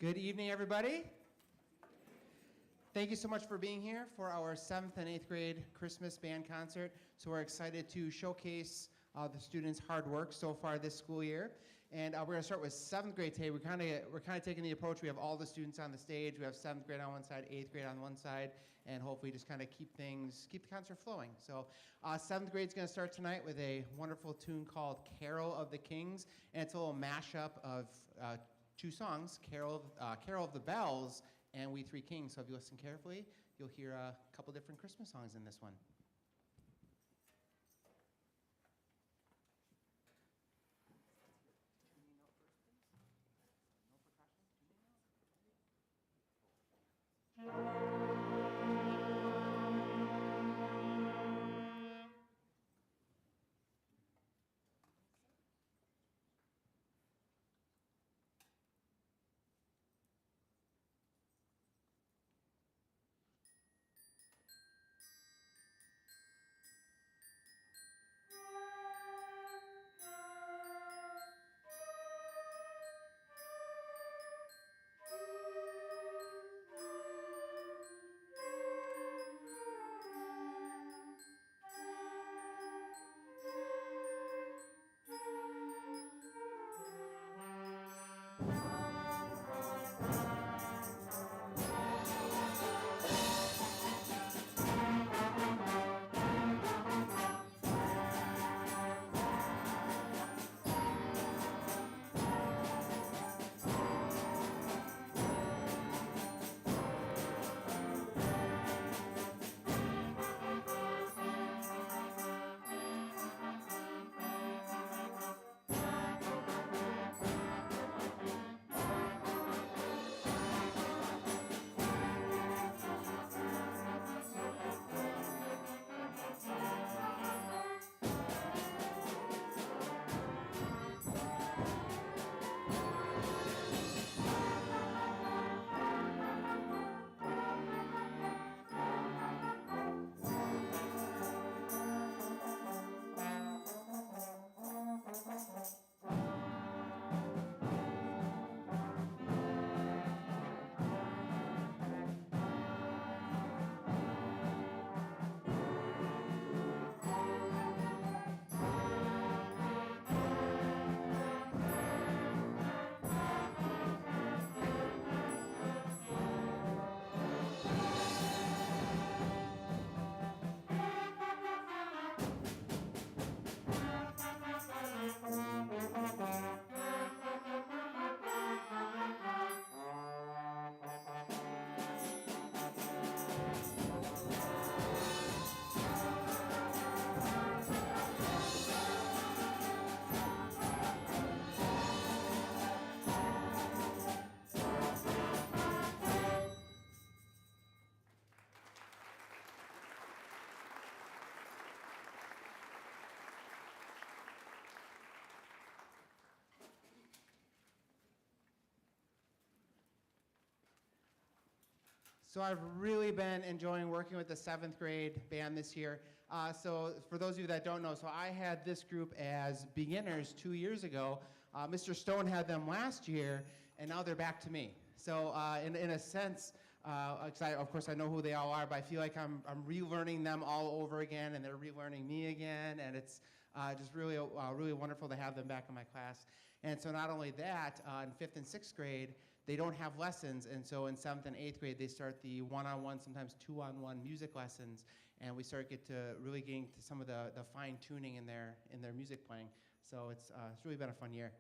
Good evening, everybody. Thank you so much for being here for our 7th and 8th grade Christmas band concert. So we're excited to showcase the students' hard work so far this school year. And we're going to start with 7th grade today. We're kind of taking the approach. We have all the students on the stage. We have 7th grade on one side, 8th grade on one side, and hopefully just kind of keep the concert flowing. So 7th grade is going to start tonight with a wonderful tune called "Carol of the Kings," and it's a little mashup of two songs, Carol of the Bells and We Three Kings. So if you listen carefully, you'll hear a couple different Christmas songs in this one. So I've really been enjoying working with the 7th grade band this year. So for those of you that don't know, so I had this group as beginners 2 years ago. Mr. Stone had them last year, and now they're back to me. So in a sense, of course I know who they all are, but I feel like I'm relearning them all over again, and they're relearning me again, and it's just really wonderful to have them back in my class. And so not only that, in 5th and 6th grade, they don't have lessons, and so in 7th and 8th grade, they start the one-on-one, sometimes two-on-one music lessons, and we start getting to some of the fine tuning in their music playing. So it's really been a fun year.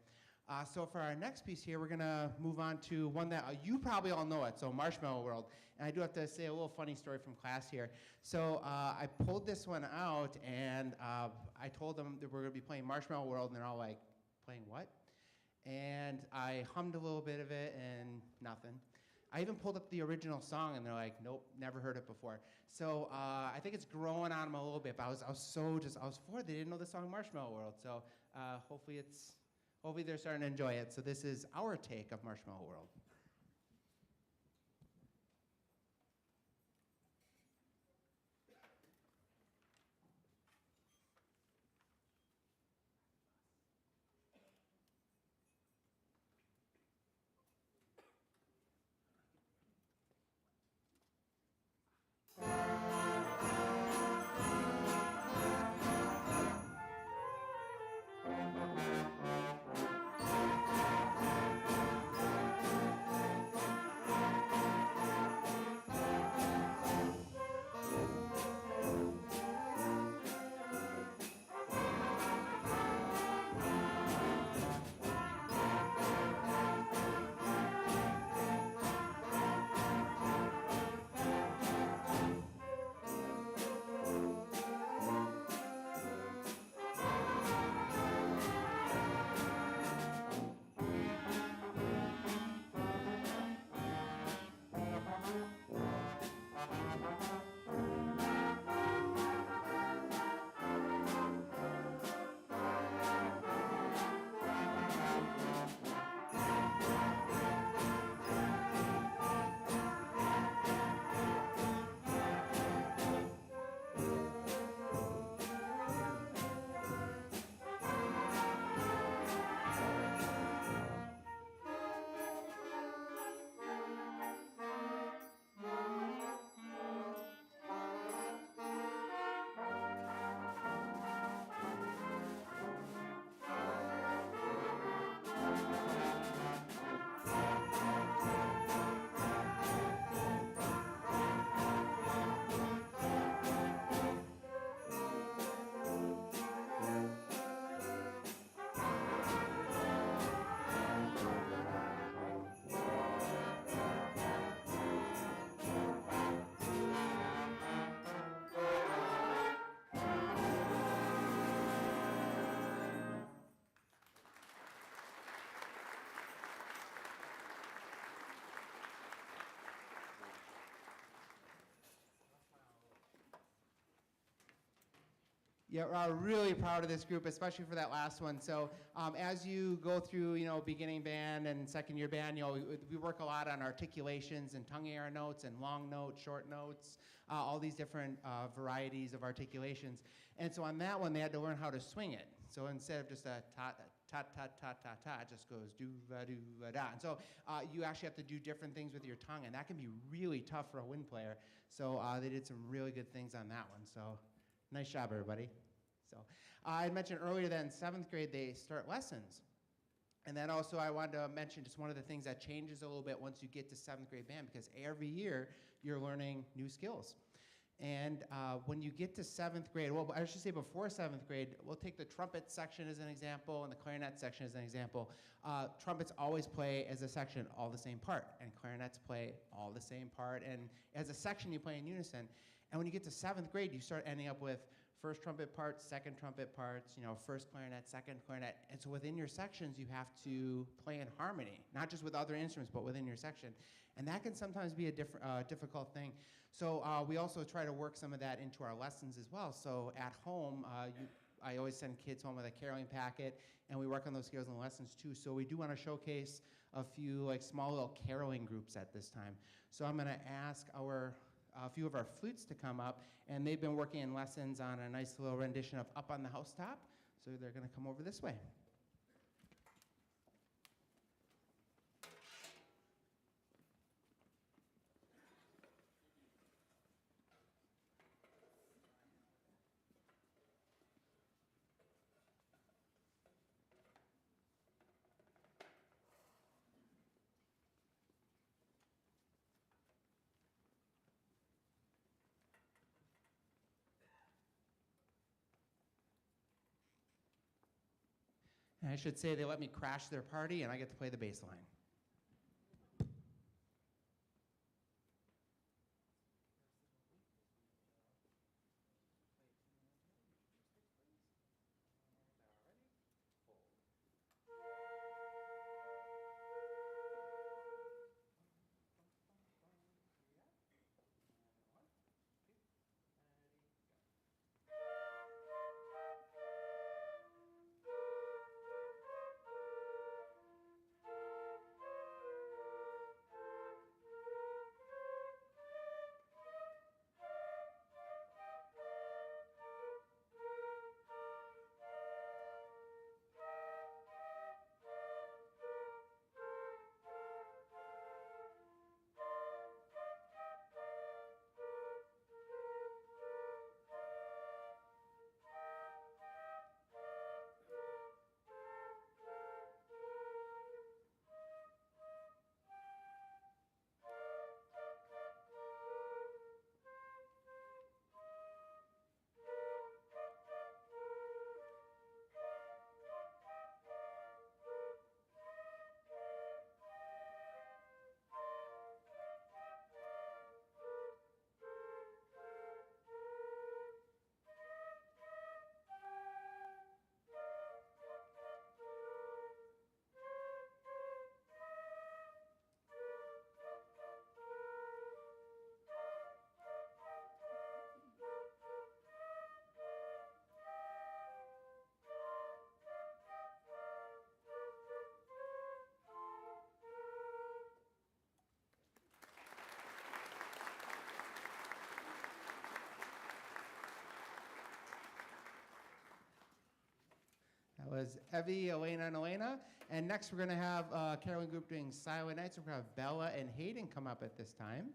So for our next piece here, we're gonna move on to one that you probably all know it, so Marshmallow World. And I do have to say a little funny story from class here. So I pulled this one out, and I told them that we're gonna be playing Marshmallow World, and they're all like, playing what? And I hummed a little bit of it and nothing. I even pulled up the original song and they're like, nope, never heard it before. So I think it's growing on them a little bit, but I was floored they didn't know the song Marshmallow World. So hopefully they're starting to enjoy it. So this is our take of Marshmallow World. Yeah, we're really proud of this group, especially for that last one. So as you go through, beginning band and second year band, we work a lot on articulations and tongue air notes and long notes, short notes, all these different varieties of articulations. And so on that one, they had to learn how to swing it. So instead of just a ta ta ta ta ta ta, it just goes do va da. And so you actually have to do different things with your tongue, and that can be really tough for a wind player. So they did some really good things on that one. So nice job, everybody. So I mentioned earlier that in 7th grade they start lessons. And then also I wanted to mention just one of the things that changes a little bit once you get to 7th grade band, because every year you're learning new skills. And when you get to 7th grade, well, I should say before 7th grade, we'll take the trumpet section as an example and the clarinet section as an example. Trumpets always play as a section all the same part, and clarinets play all the same part. And as a section, you play in unison. And when you get to 7th grade, you start ending up with first trumpet parts, second trumpet parts, first clarinet, second clarinet. And so within your sections, you have to play in harmony, not just with other instruments, but within your section. And that can sometimes be a difficult thing. So we also try to work some of that into our lessons as well. So at home, I always send kids home with a caroling packet, and we work on those skills in the lessons too. So we do want to showcase a few small little caroling groups at this time. So I'm going to ask a few of our flutes to come up, and they've been working in lessons on a nice little rendition of Up on the Housetop. So they're going to come over this way. And I should say they let me crash their party, and I get to play the bass line. That was Evie, Elena, and Elena. And next we're going to have a caroling group doing Silent Night. So we're going to have Bella and Hayden come up at this time.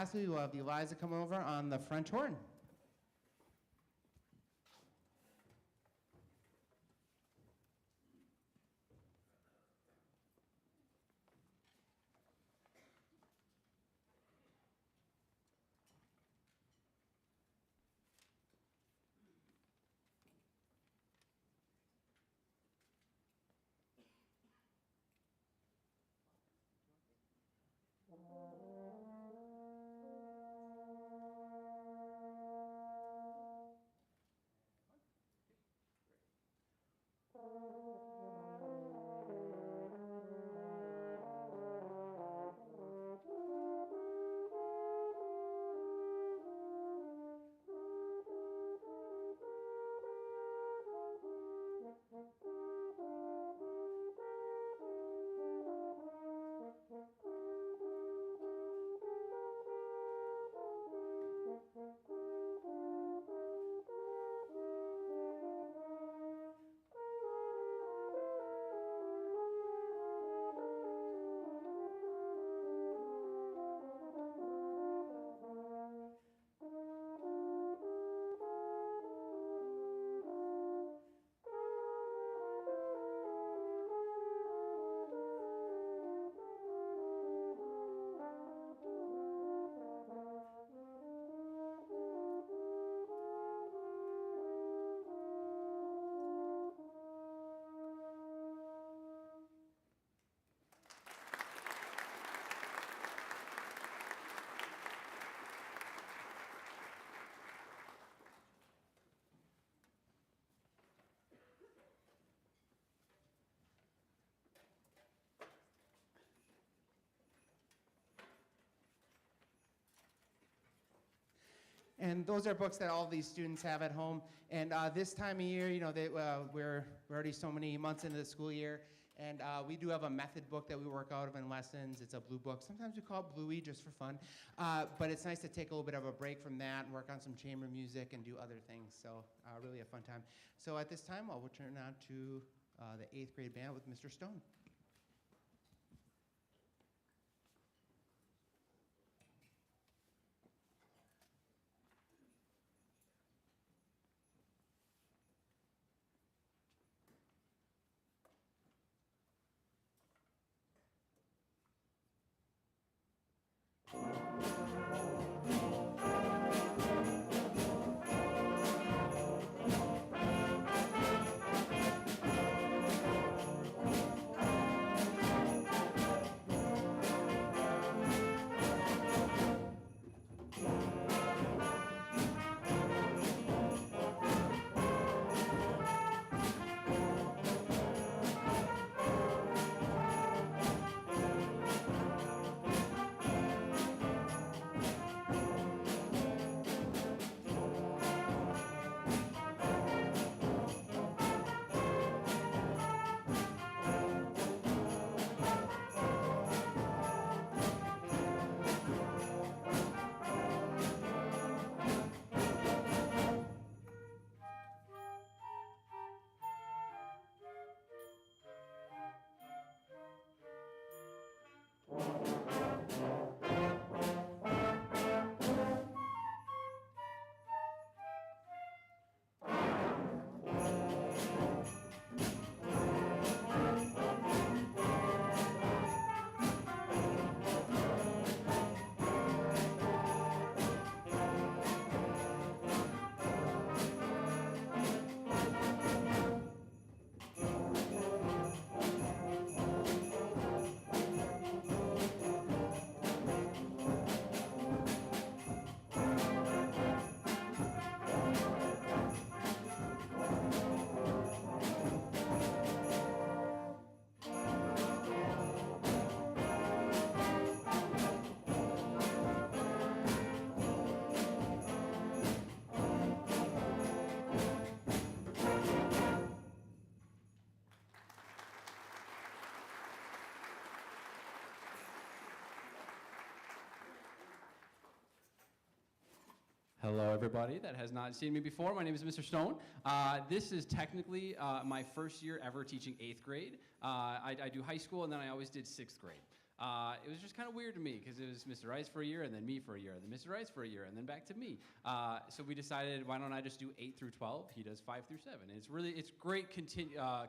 lastly, we'll have Eliza come over on the French horn. And those are books that all these students have at home. And this time of year, we're already so many months into the school year, and we do have a method book that we work out of in lessons. It's a blue book. Sometimes we call it Bluey just for fun. But it's nice to take a little bit of a break from that and work on some chamber music and do other things. So really a fun time. So at this time, we'll turn on to the 8th grade band with Mr. Stone. Hello, everybody that has not seen me before. My name is Mr. Stone. This is technically my first year ever teaching 8th grade. I do high school, and then I always did 6th grade. it was just kind of weird to me because it was Mr. Rice for a year and then me for a year, and then Mr. Rice for a year and then back to me. So we decided, why don't I just do 8 through 12? He does 5 through 7. And it's great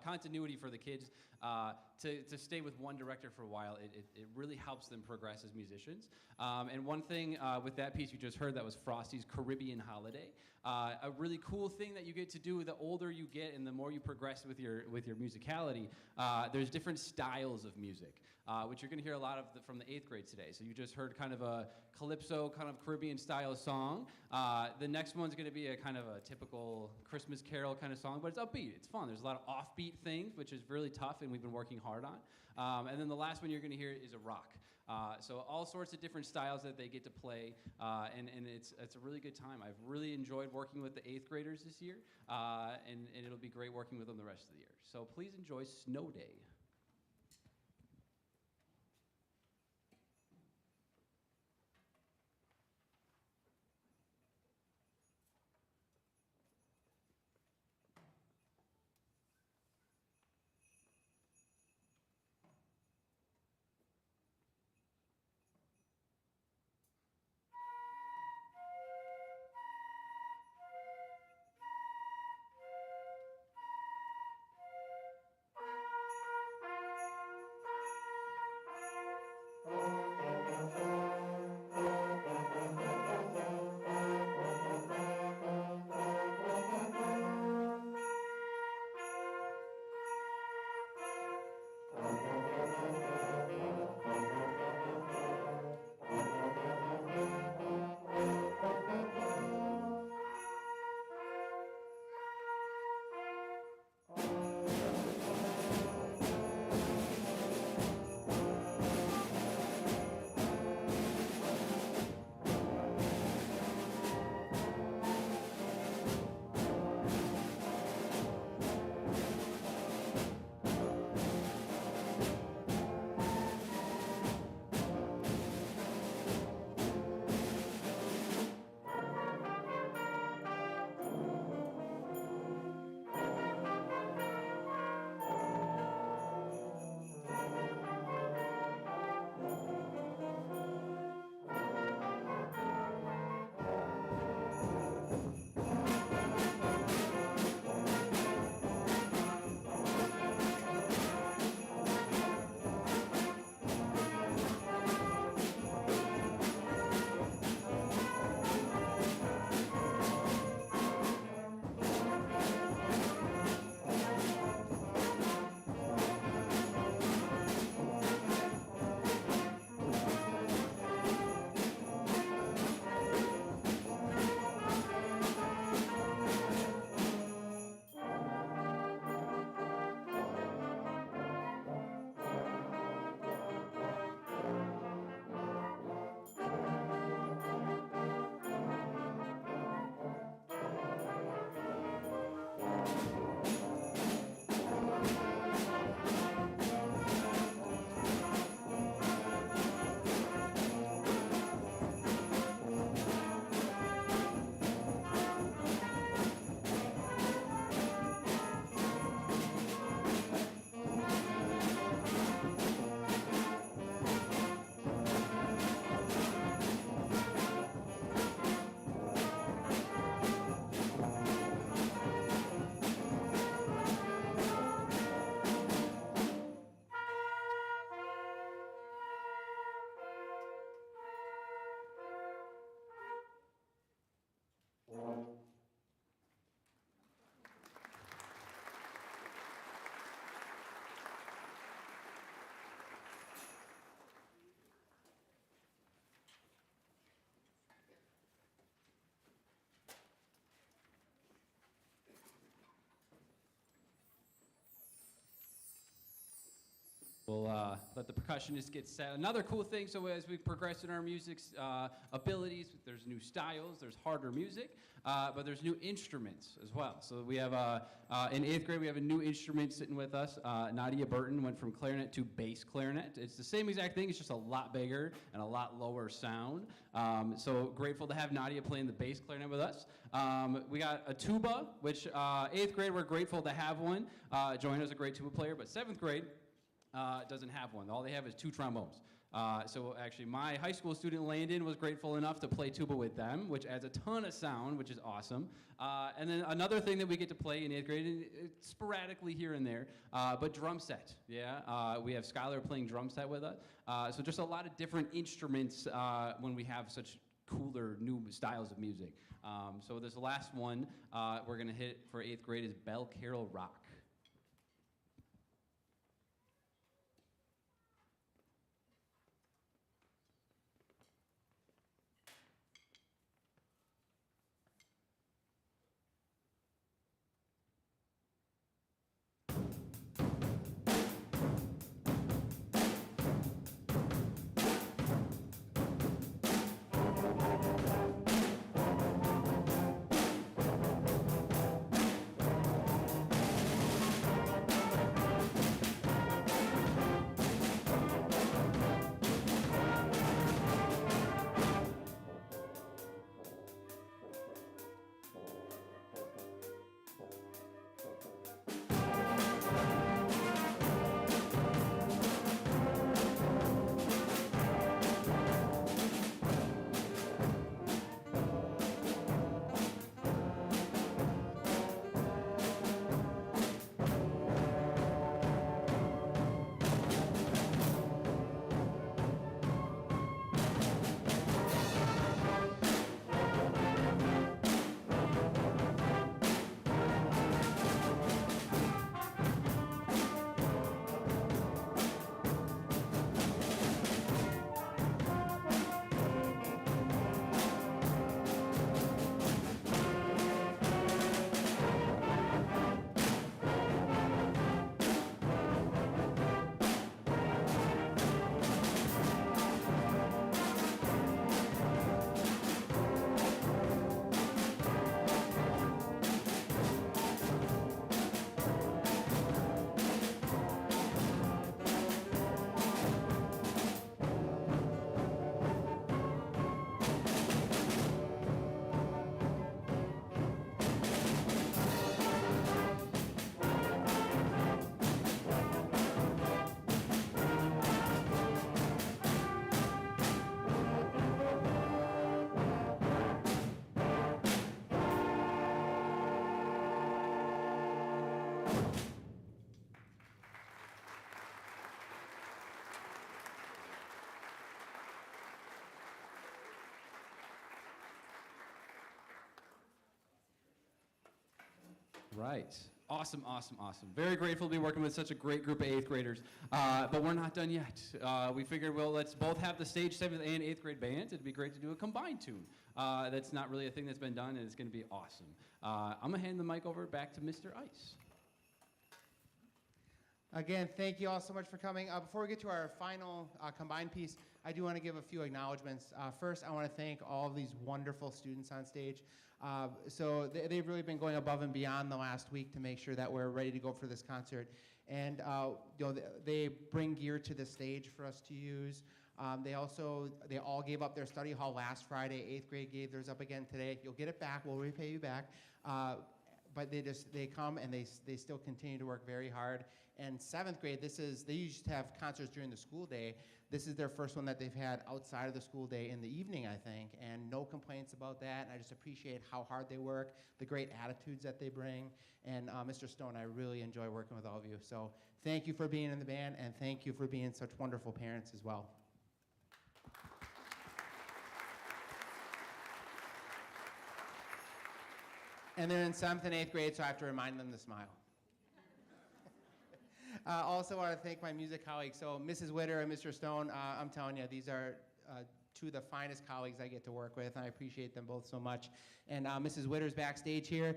continuity for the kids to stay with one director for a while. It really helps them progress as musicians. And one thing with that piece you just heard, that was Frosty's Caribbean Holiday. A really cool thing that you get to do the older you get and the more you progress with your musicality, there's different styles of music, which you're going to hear a lot of from the 8th grade today. So you just heard kind of a calypso, kind of Caribbean style song. The next one's going to be a kind of a typical Christmas carol kind of song, but it's upbeat. It's fun. There's a lot of offbeat things, which is really tough, and we've been working hard on. And then the last one you're going to hear is a rock. So all sorts of different styles that they get to play, and it's a really good time. I've really enjoyed working with the 8th graders this year, and it'll be great working with them the rest of the year. So please enjoy Snow Day. We'll let the percussionist get set. Another cool thing, so as we progress in our music abilities, there's new styles, there's harder music, but there's new instruments as well. So we have, in 8th grade, we have a new instrument sitting with us. Nadia Burton went from clarinet to bass clarinet. It's the same exact thing, it's just a lot bigger and a lot lower sound. So grateful to have Nadia playing the bass clarinet with us. We got a tuba, which 8th grade, we're grateful to have one. Joanna's a great tuba player, but 7th grade, doesn't have one. All they have is 2 trombones. So actually, my high school student Landon was grateful enough to play tuba with them, which adds a ton of sound, which is awesome. And then another thing that we get to play in 8th grade, and sporadically here and there, but drum set. Yeah, we have Skylar playing drum set with us. So just a lot of different instruments when we have such cooler new styles of music. So this last one we're gonna hit for 8th grade is Bell Carol Rock. Right. Awesome, awesome, awesome. Very grateful to be working with such a great group of 8th graders. But we're not done yet. We figured, well, let's both have the stage 7th and 8th grade bands. It'd be great to do a combined tune. That's not really a thing that's been done, and it's going to be awesome. I'm going to hand the mic over back to Mr. Ice. Again, thank you all so much for coming. Before we get to our final combined piece, I do want to give a few acknowledgments. First, I want to thank all of these wonderful students on stage. They've really been going above and beyond the last week to make sure that we're ready to go for this concert. And they bring gear to the stage for us to use. They all gave up their study hall last Friday. 8th grade gave theirs up again today. You'll get it back. We'll repay you back. But they come and they still continue to work very hard. And 7th grade, they used to have concerts during the school day. This is their first one that they've had outside of the school day in the evening, I think, and no complaints about that. I just appreciate how hard they work, the great attitudes that they bring. And Mr. Stone, I really enjoy working with all of you. So thank you for being in the band, and thank you for being such wonderful parents as well. And they're in 7th and 8th grade, so I have to remind them to smile. Also want to thank my music colleagues. So Mrs. Witter and Mr. Stone, I'm telling you, these are two of the finest colleagues I get to work with, and I appreciate them both so much. And Mrs. Witter's backstage here.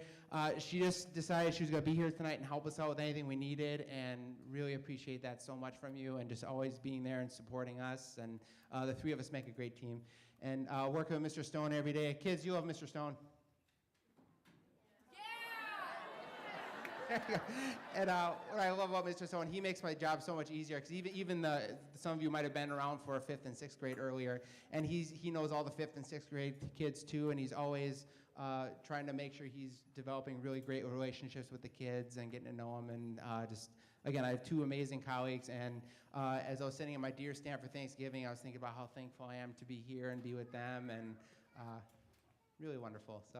She just decided she was going to be here tonight and help us out with anything we needed, and really appreciate that so much from you, and just always being there and supporting us. And the three of us make a great team. And working with Mr. Stone every day. Kids, you love Mr. Stone. And what I love about Mr. Stone, he makes my job so much easier, because even some of you might have been around for 5th and 6th grade earlier, and he knows all the 5th and 6th grade kids too, and he's always trying to make sure he's developing really great relationships with the kids and getting to know them, and just again, I have two amazing colleagues, and as I was sitting at my deer stand for Thanksgiving, I was thinking about how thankful I am to be here and be with them, and really wonderful. So,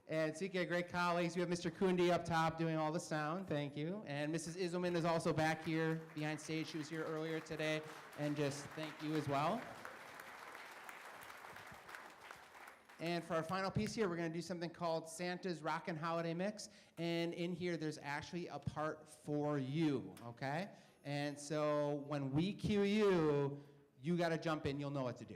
and speaking of great colleagues, we have Mr. Kundi up top doing all the sound. Thank you. And Mrs. Iselman is also back here behind stage. She was here earlier today, and just thank you as well. And for our final piece here, we're going to do something called Santa's Rockin' Holiday Mix. And in here, there's actually a part for you, okay? And so when we cue you, you got to jump in. You'll know what to do.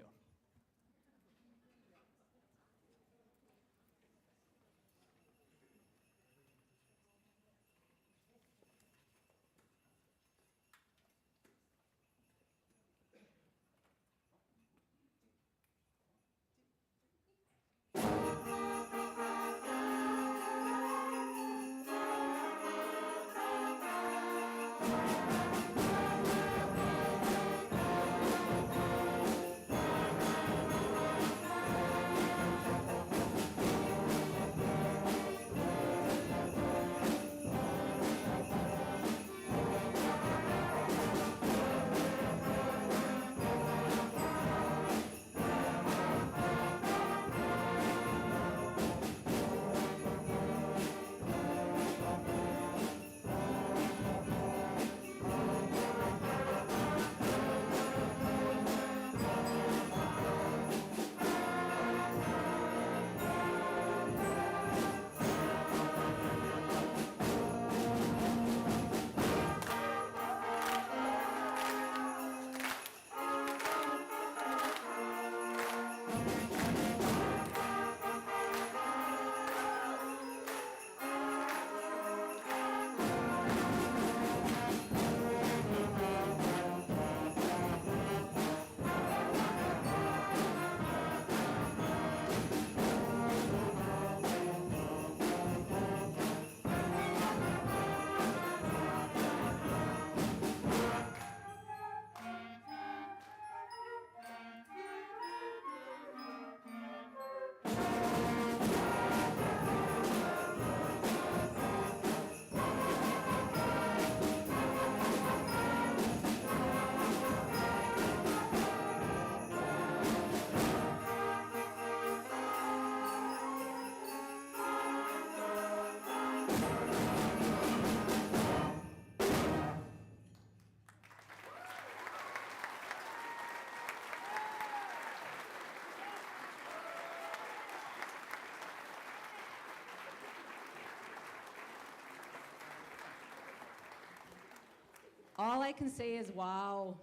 All I can say is wow.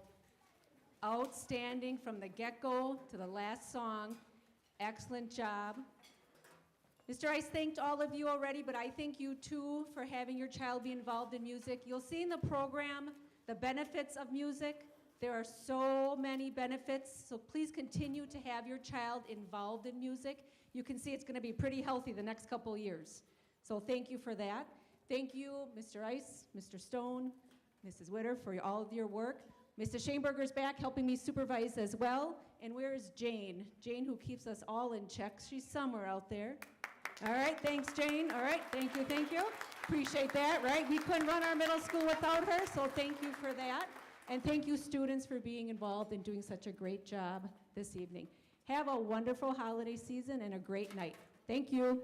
Outstanding from the get-go to the last song. Excellent job. Mr. Rice thanked all of you already, but I thank you too for having your child be involved in music. You'll see in the program the benefits of music. There are so many benefits, so please continue to have your child involved in music. You can see it's going to be pretty healthy the next couple of years. So thank you for that. Thank you, Mr. Rice, Mr. Stone, Mrs. Witter, for all of your work. Mrs. Schoenberger's back helping me supervise as well. And where is Jane? Jane, who keeps us all in check. She's somewhere out there. All right, thanks, Jane. All right, thank you, thank you. Appreciate that, right? We couldn't run our middle school without her, so thank you for that. And thank you, students, for being involved and doing such a great job this evening. Have a wonderful holiday season and a great night. Thank you.